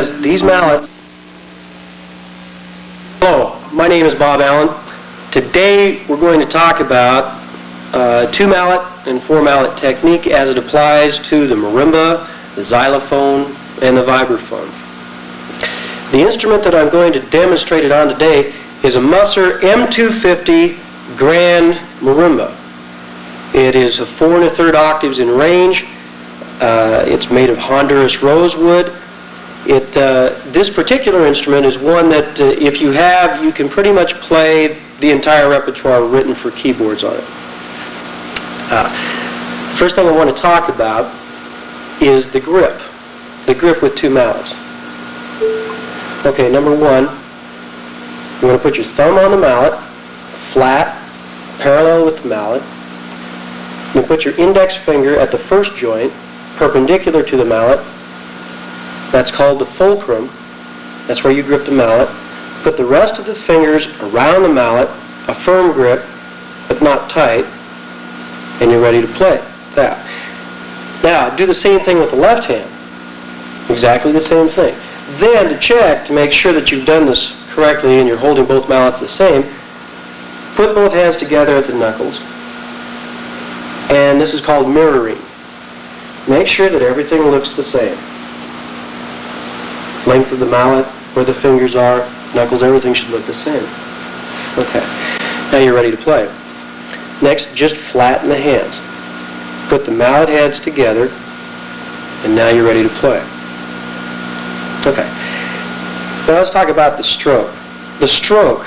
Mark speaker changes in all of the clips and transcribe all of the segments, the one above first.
Speaker 1: because these mallets... Hello, my name is Bob Allen. Today we're going to talk about 2-mallet and 4-mallet technique as it applies to the marimba, the xylophone, and the vibraphone. The instrument that I'm going to demonstrate it on today is a Musser M250 Grand Marimba. It is 4 1/3 octaves in range. It's made of Honduras rosewood. This particular instrument is one that if you have, you can pretty much play the entire repertoire written for keyboards on it. The first thing I want to talk about is the grip with 2 mallets. Okay, number 1, you want to put your thumb on the mallet, flat, parallel with the mallet. You put your index finger at the first joint, perpendicular to the mallet. That's called the fulcrum. That's where you grip the mallet. Put the rest of the fingers around the mallet, a firm grip, but not tight, and you're ready to play. That. Now, do the same thing with the left hand. Exactly the same thing. Then, to check, to make sure that you've done this correctly and you're holding both mallets the same, put both hands together at the knuckles. And this is called mirroring. Make sure that everything looks the same. Length of the mallet, where the fingers are, knuckles, everything should look the same. Okay. Now you're ready to play. Next, just flatten the hands. Put the mallet heads together, and now you're ready to play. Okay. Now let's talk about the stroke. The stroke,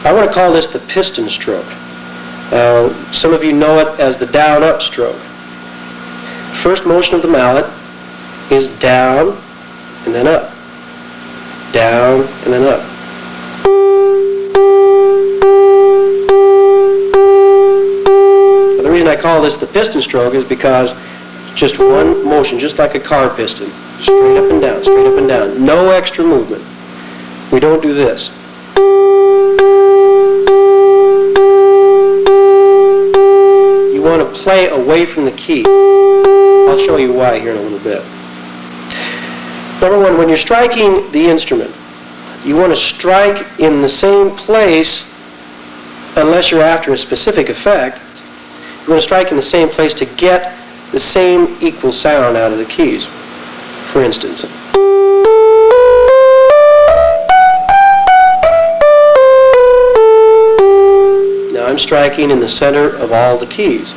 Speaker 1: I want to call this the piston stroke. Some of you know it as the down-up stroke. First motion of the mallet is down and then up. Down and then up. Now, the reason I call this the piston stroke is because it's just one motion, just like a car piston. Straight up and down, straight up and down. No extra movement. We don't do this. You want to play away from the key. I'll show you why here in a little bit. Number 1, when you're striking the instrument, you want to strike in the same place unless you're after a specific effect. You want to strike in the same place to get the same equal sound out of the keys. For instance, now I'm striking in the center of all the keys.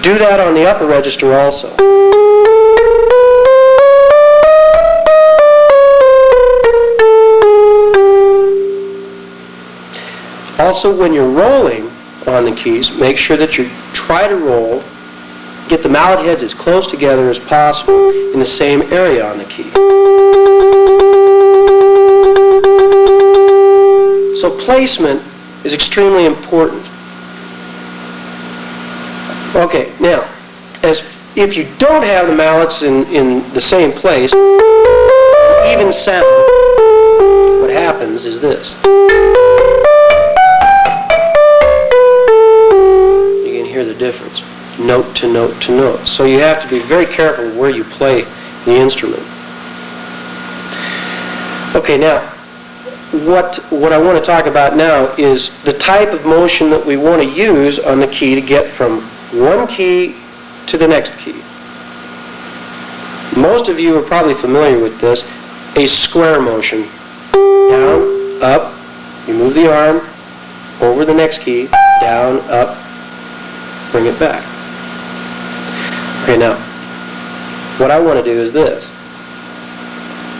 Speaker 1: Do that on the upper register also. Also, when you're rolling on the keys, make sure that you try to roll, get the mallet heads as close together as possible in the same area on the key. So placement is extremely important. Okay, now, if you don't have the mallets in the same place, even sound, what happens is this. You can hear the difference. Note to note to note. So you have to be very careful where you play the instrument. Okay, now, what I want to talk about now is the type of motion that we want to use on the key to get from one key to the next key. Most of you are probably familiar with this, a square motion. Down, up, you move the arm, over the next key, down, up, bring it back. Okay, now, what I want to do is this.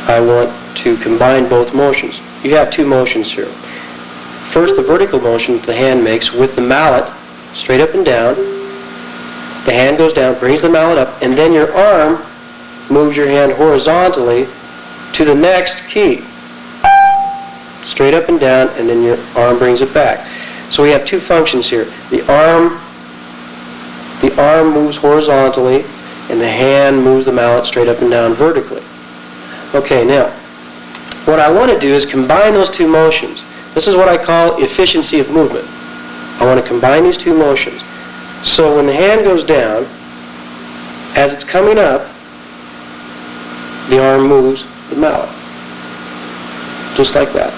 Speaker 1: I want to combine both motions. You have 2 motions here. First, the vertical motion that the hand makes with the mallet, straight up and down. The hand goes down, brings the mallet up, and then your arm moves your hand horizontally to the next key. Straight up and down, and then your arm brings it back. So we have 2 functions here. The arm moves horizontally, and the hand moves the mallet straight up and down vertically. Okay, now, what I want to do is combine those 2 motions. This is what I call efficiency of movement. I want to combine these 2 motions. So when the hand goes down, as it's coming up, the arm moves the mallet. Just like that.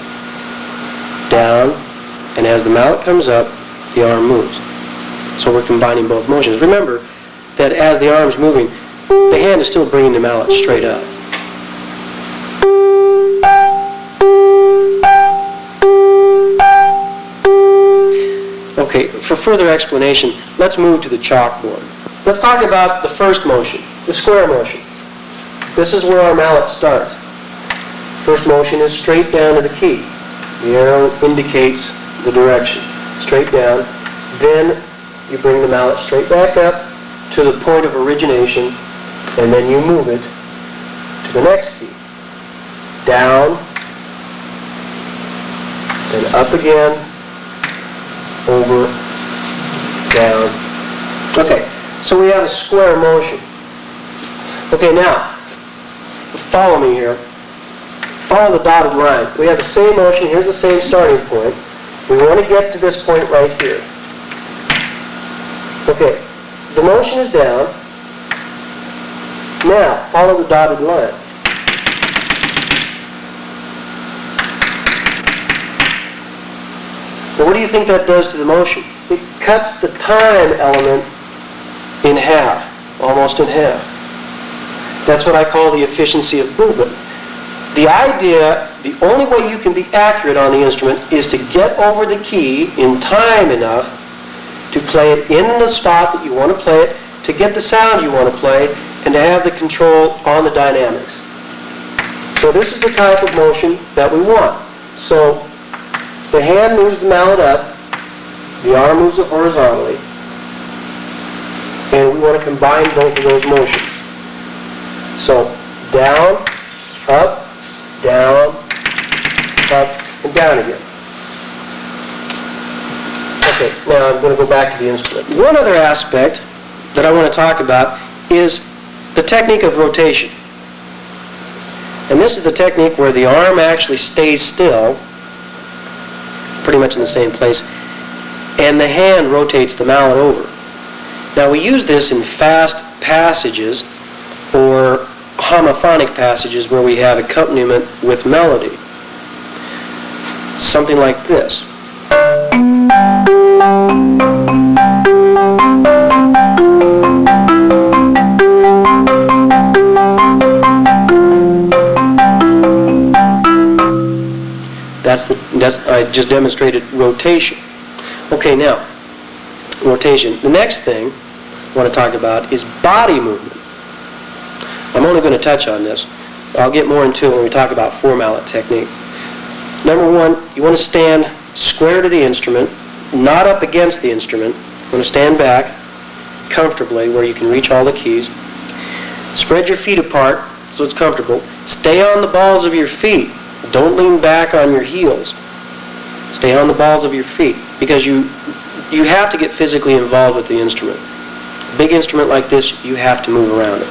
Speaker 1: Down, and as the mallet comes up, the arm moves. So we're combining both motions. Remember that as the arm's moving, the hand is still bringing the mallet straight up. Okay, for further explanation, let's move to the chalkboard. Let's talk about the first motion, the square motion. This is where our mallet starts. First motion is straight down to the key. The arrow indicates the direction. Straight down. Then you bring the mallet straight back up to the point of origination, and then you move it to the next key. Down, and up again, over, down. Okay, so we have a square motion. Okay, now, follow me here. Follow the dotted line. We have the same motion. Here's the same starting point. We want to get to this point right here. Okay, the motion is down. Now, follow the dotted line. Now, what do you think that does to the motion? It cuts the time element in half, almost in half. That's what I call the efficiency of movement. The idea, the only way you can be accurate on the instrument is to get over the key in time enough to play it in the spot that you want to play it, to get the sound you want to play, and to have the control on the dynamics. So this is the type of motion that we want. So the hand moves the mallet up, the arm moves it horizontally, and we want to combine both of those motions. So down, up, down, up, and down again. Okay, now I'm going to go back to the instrument. One other aspect that I want to talk about is the technique of rotation. And this is the technique where the arm actually stays still, pretty much in the same place, and the hand rotates the mallet over. Now we use this in fast passages or homophonic passages where we have accompaniment with melody. Something like this. I just demonstrated rotation. Okay, now, rotation. The next thing I want to talk about is body movement. I'm only going to touch on this. I'll get more into it when we talk about four-mallet technique. Number one, you want to stand square to the instrument, not up against the instrument. You want to stand back comfortably where you can reach all the keys. Spread your feet apart so it's comfortable. Stay on the balls of your feet. Don't lean back on your heels. Stay on the balls of your feet because you have to get physically involved with the instrument. A big instrument like this, you have to move around it.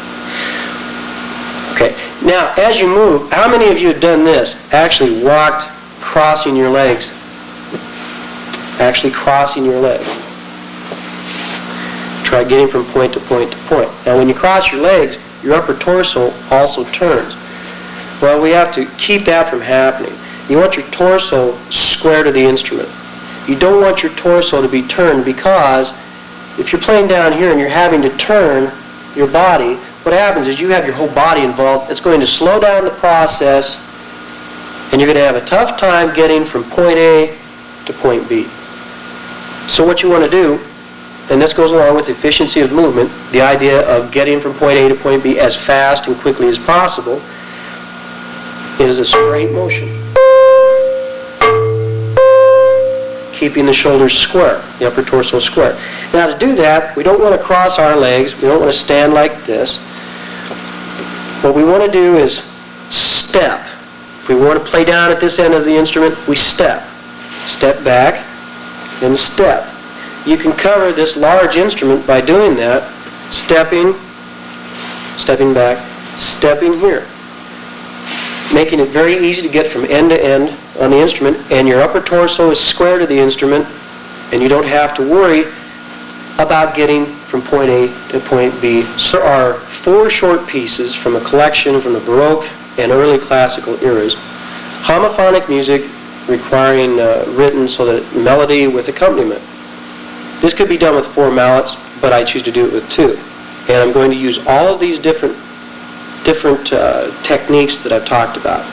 Speaker 1: Okay, now as you move, how many of you have done this? Actually walked crossing your legs. Actually crossing your legs. Try getting from point to point to point. Now when you cross your legs, your upper torso also turns. Well, we have to keep that from happening. You want your torso square to the instrument. You don't want your torso to be turned because if you're playing down here and you're having to turn your body, what happens is you have your whole body involved. It's going to slow down the process and you're going to have a tough time getting from point A to point B. So what you want to do, and this goes along with efficiency of movement, the idea of getting from point A to point B as fast and quickly as possible, is a straight motion. Keeping the shoulders square, the upper torso square. Now to do that, we don't want to cross our legs. We don't want to stand like this. What we want to do is step. If we want to play down at this end of the instrument, we step. Step back and step. You can cover this large instrument by doing that. Stepping, stepping back, stepping here. Making it very easy to get from end to end on the instrument, and your upper torso is square to the instrument, and you don't have to worry about getting from point A to point B. So our 4 short pieces from a collection from the Baroque and early classical eras. Homophonic music requiring written so that melody with accompaniment. This could be done with 4 mallets, but I choose to do it with 2. And I'm going to use all of these different techniques that I've talked about.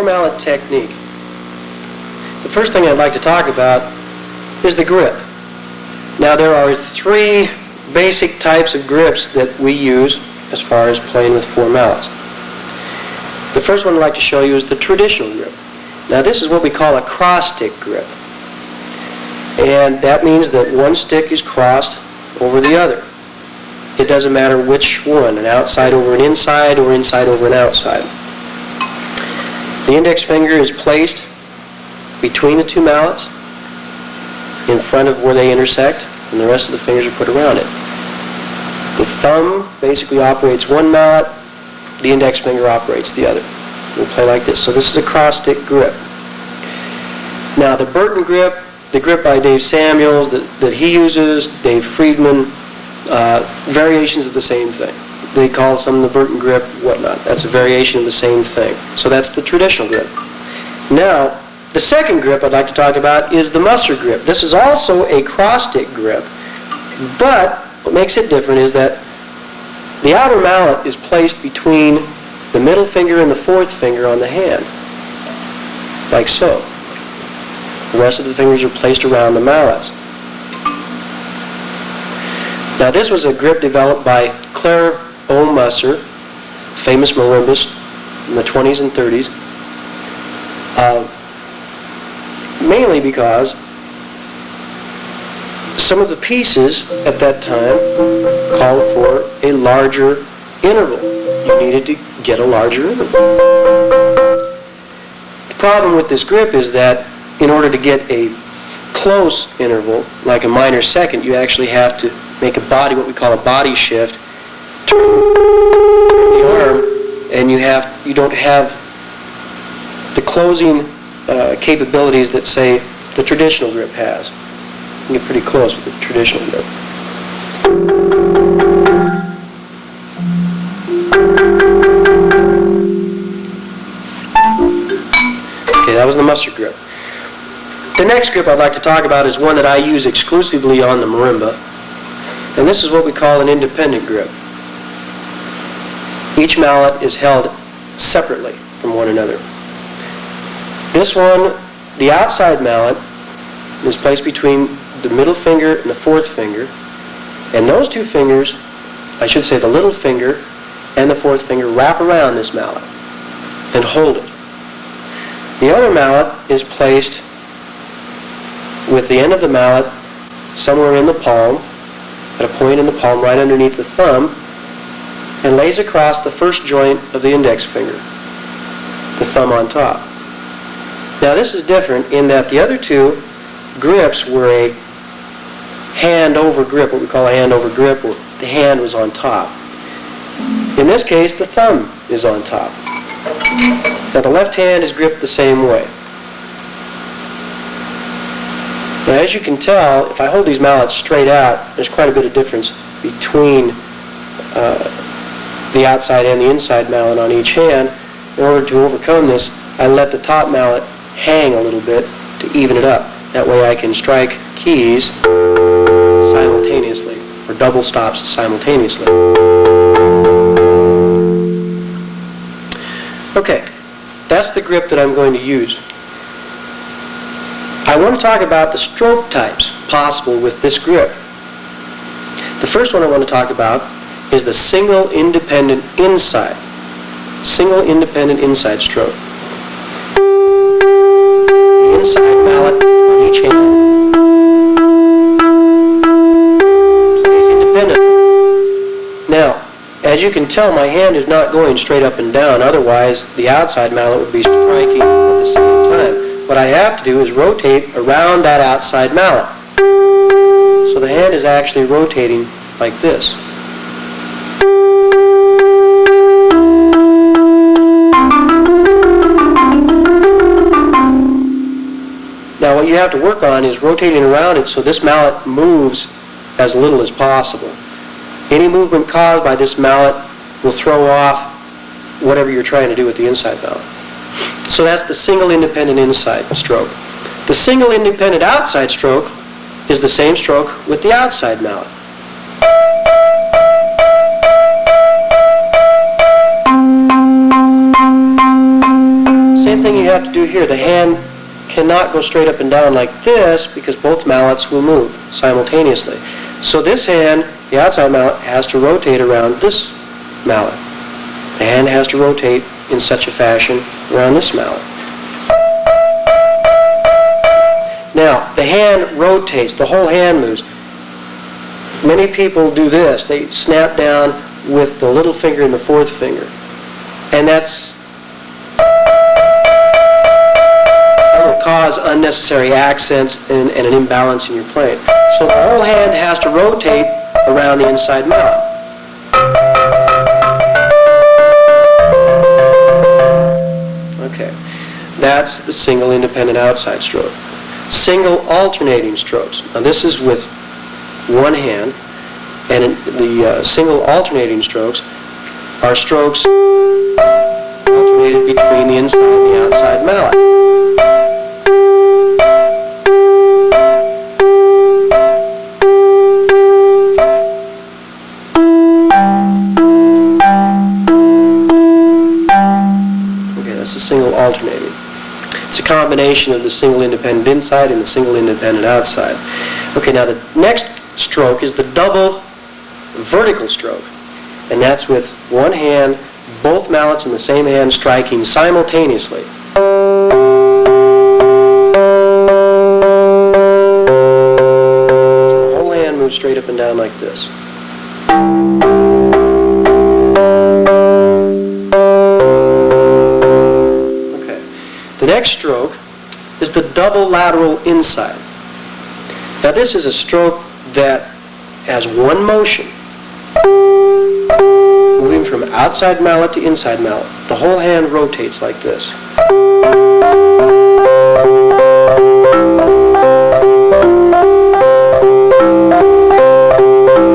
Speaker 1: Mallet technique. The first thing I'd like to talk about is the grip. Now there are three basic types of grips that we use as far as playing with four mallets. The first one I'd like to show you is the traditional grip. Now this is what we call a cross stick grip. And that means that one stick is crossed over the other. It doesn't matter which one, an outside over an inside or inside over an outside. The index finger is placed between the two mallets in front of where they intersect, and the rest of the fingers are put around it. The thumb basically operates one mallet, the index finger operates the other. We'll play like this. So this is a cross-stick grip. Now the Burton Grip, the grip by Dave Samuels that he uses, Dave Friedman, variations of the same thing. They call some the Burton Grip, whatnot. That's a variation of the same thing. So that's the traditional grip. Now, the second grip I'd like to talk about is the Musser grip. This is also a cross-stick grip, but what makes it different is that the outer mallet is placed between the middle finger and the fourth finger on the hand, like so. The rest of the fingers are placed around the mallets. Now this was a grip developed by Claire O. Musser, famous marimbist in the 20s and 30s, mainly because some of the pieces at that time called for a larger interval. You needed to get a larger interval. The problem with this grip is that in order to get a close interval, like a minor second, you actually have to make a body, what we call a body shift, turn the arm, and you don't have the closing capabilities that, say, the traditional grip has. You can get pretty close with the traditional grip. Okay, that was the Musser grip. The next grip I'd like to talk about is one that I use exclusively on the marimba, and this is what we call an independent grip. Each mallet is held separately from one another. This one, the outside mallet, is placed between the middle finger and the fourth finger, and those two fingers, I should say the little finger and the fourth finger, wrap around this mallet and hold it. The other mallet is placed with the end of the mallet somewhere in the palm, at a point in the palm right underneath the thumb, and lays across the first joint of the index finger, the thumb on top. Now this is different in that the other two grips were a hand-over grip, what we call a hand-over grip, where the hand was on top. In this case, the thumb is on top. Now the left hand is gripped the same way. Now as you can tell, if I hold these mallets straight out, there's quite a bit of difference between the outside and the inside mallet on each hand. In order to overcome this, I let the top mallet hang a little bit to even it up. That way I can strike keys simultaneously, or double stops simultaneously. Okay, that's the grip that I'm going to use. I want to talk about the stroke types possible with this grip. The first one I want to talk about is the single independent inside stroke. The inside mallet on each hand plays independent. Now, as you can tell, my hand is not going straight up and down, otherwise the outside mallet would be striking at the same time. What I have to do is rotate around that outside mallet. So the hand is actually rotating like this. you have to work on is rotating around it so this mallet moves as little as possible. Any movement caused by this mallet will throw off whatever you're trying to do with the inside mallet. So that's the single independent inside stroke. The single independent outside stroke is the same stroke with the outside mallet. Same thing you have to do here. The hand cannot go straight up and down like this because both mallets will move simultaneously. So this hand, the outside mallet, has to rotate around this mallet. The hand has to rotate in such a fashion around this mallet. Now, the hand rotates, the whole hand moves. Many people do this. They snap down with the little finger and the fourth finger. And that will cause unnecessary accents and an imbalance in your playing. So the whole hand has to rotate around the inside mallet. Okay, that's the single independent outside stroke. Single alternating strokes. Now this is with one hand, and the single alternating strokes are strokes alternated between the inside and the outside mallet. Okay, that's the single alternating. It's a combination of the single independent inside and the single independent outside. Okay, now the next stroke is the double vertical stroke. And that's with one hand, both mallets in the same hand striking simultaneously. So the whole hand moves straight up and down like this. The next stroke is the double lateral inside. Now this is a stroke that has one motion, moving from outside mallet to inside mallet. The whole hand rotates like this.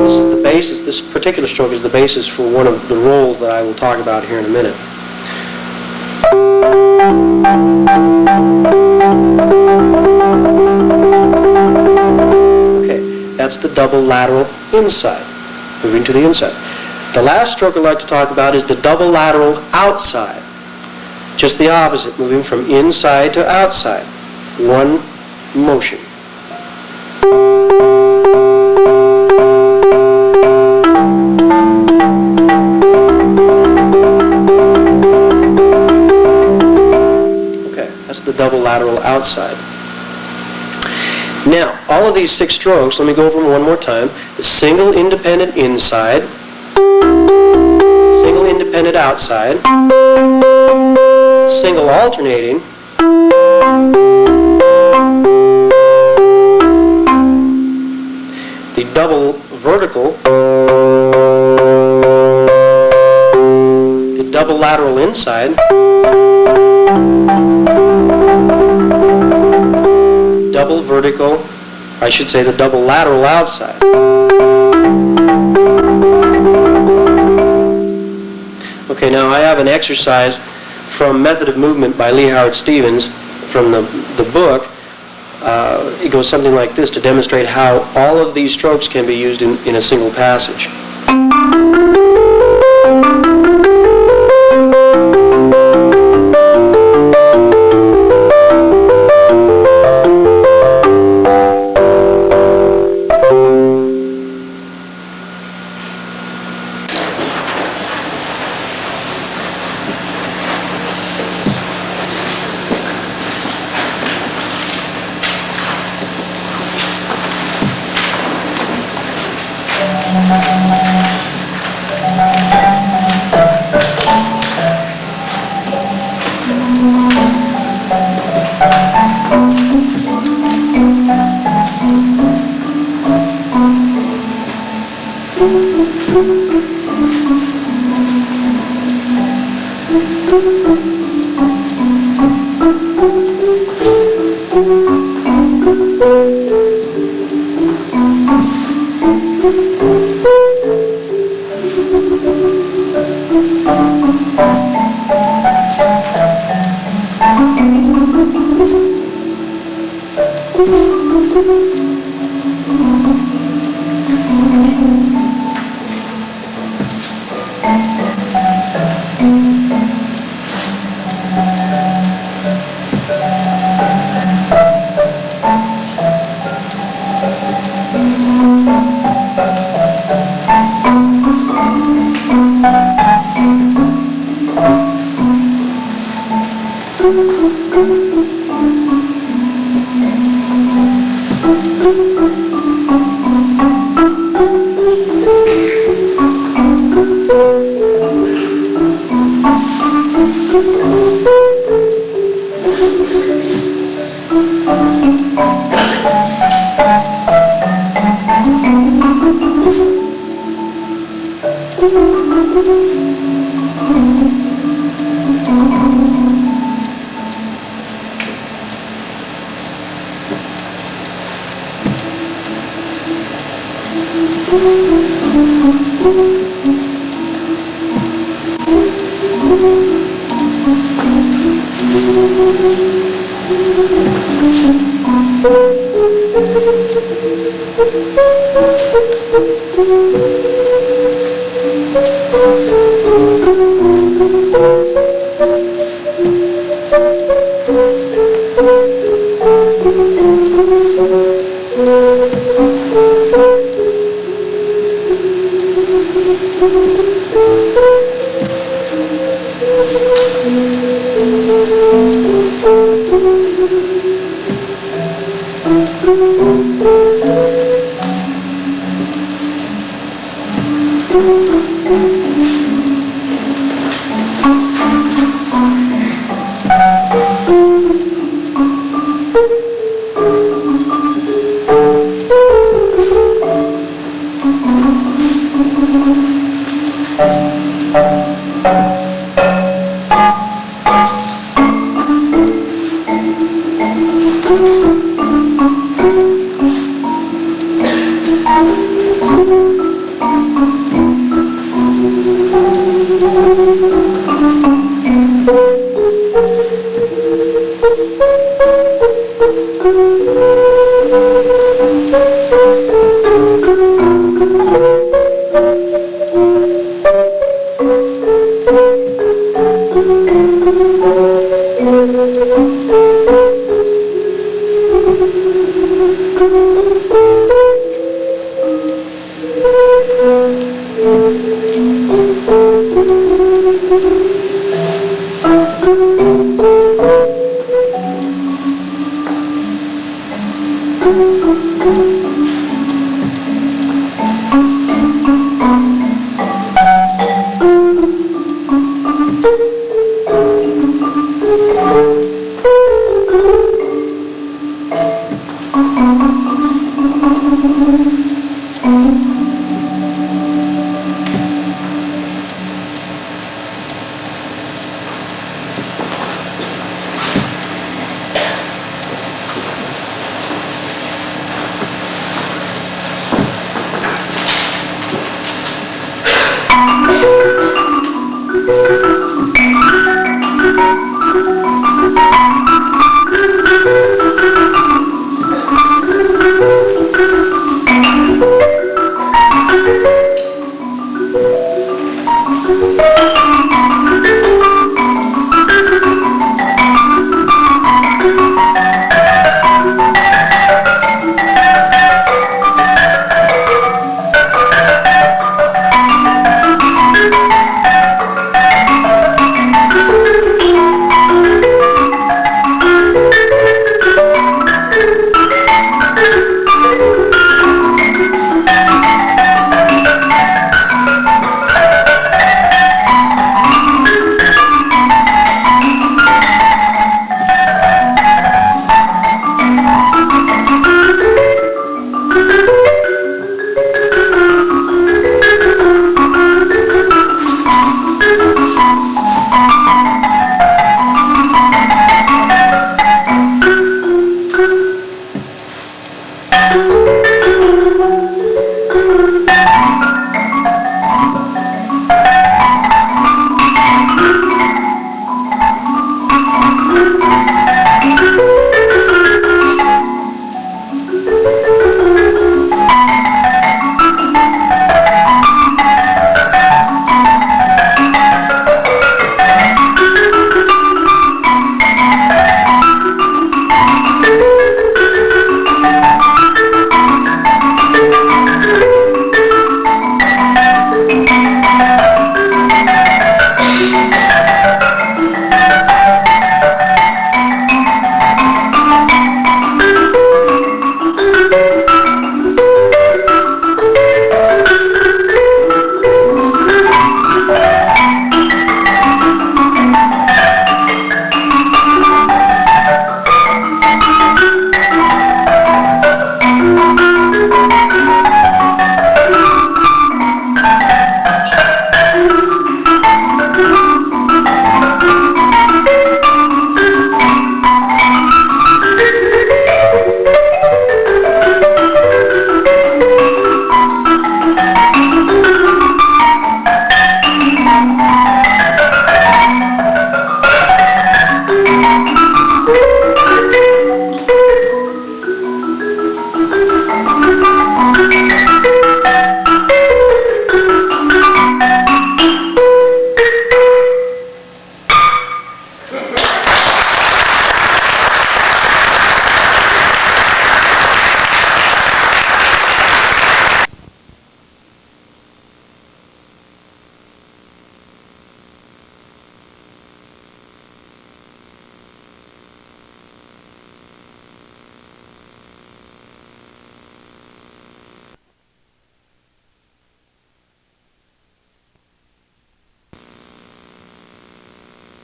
Speaker 1: This is the basis, this particular stroke is the basis for one of the rolls that I will talk about here in a minute. Okay, that's the double lateral inside, moving to the inside. The last stroke I'd like to talk about is the double lateral outside. Just the opposite, moving from inside to outside. One motion. That's the double lateral outside. Now, all of these 6 strokes, let me go over them one more time. The single independent inside, single independent outside, single alternating, the double vertical, the double lateral inside, double vertical, I should say the double lateral outside. Okay, now I have an exercise from Method of Movement by Lee Howard Stevens from the book. It goes something like this to demonstrate how all of these strokes can be used in a single passage.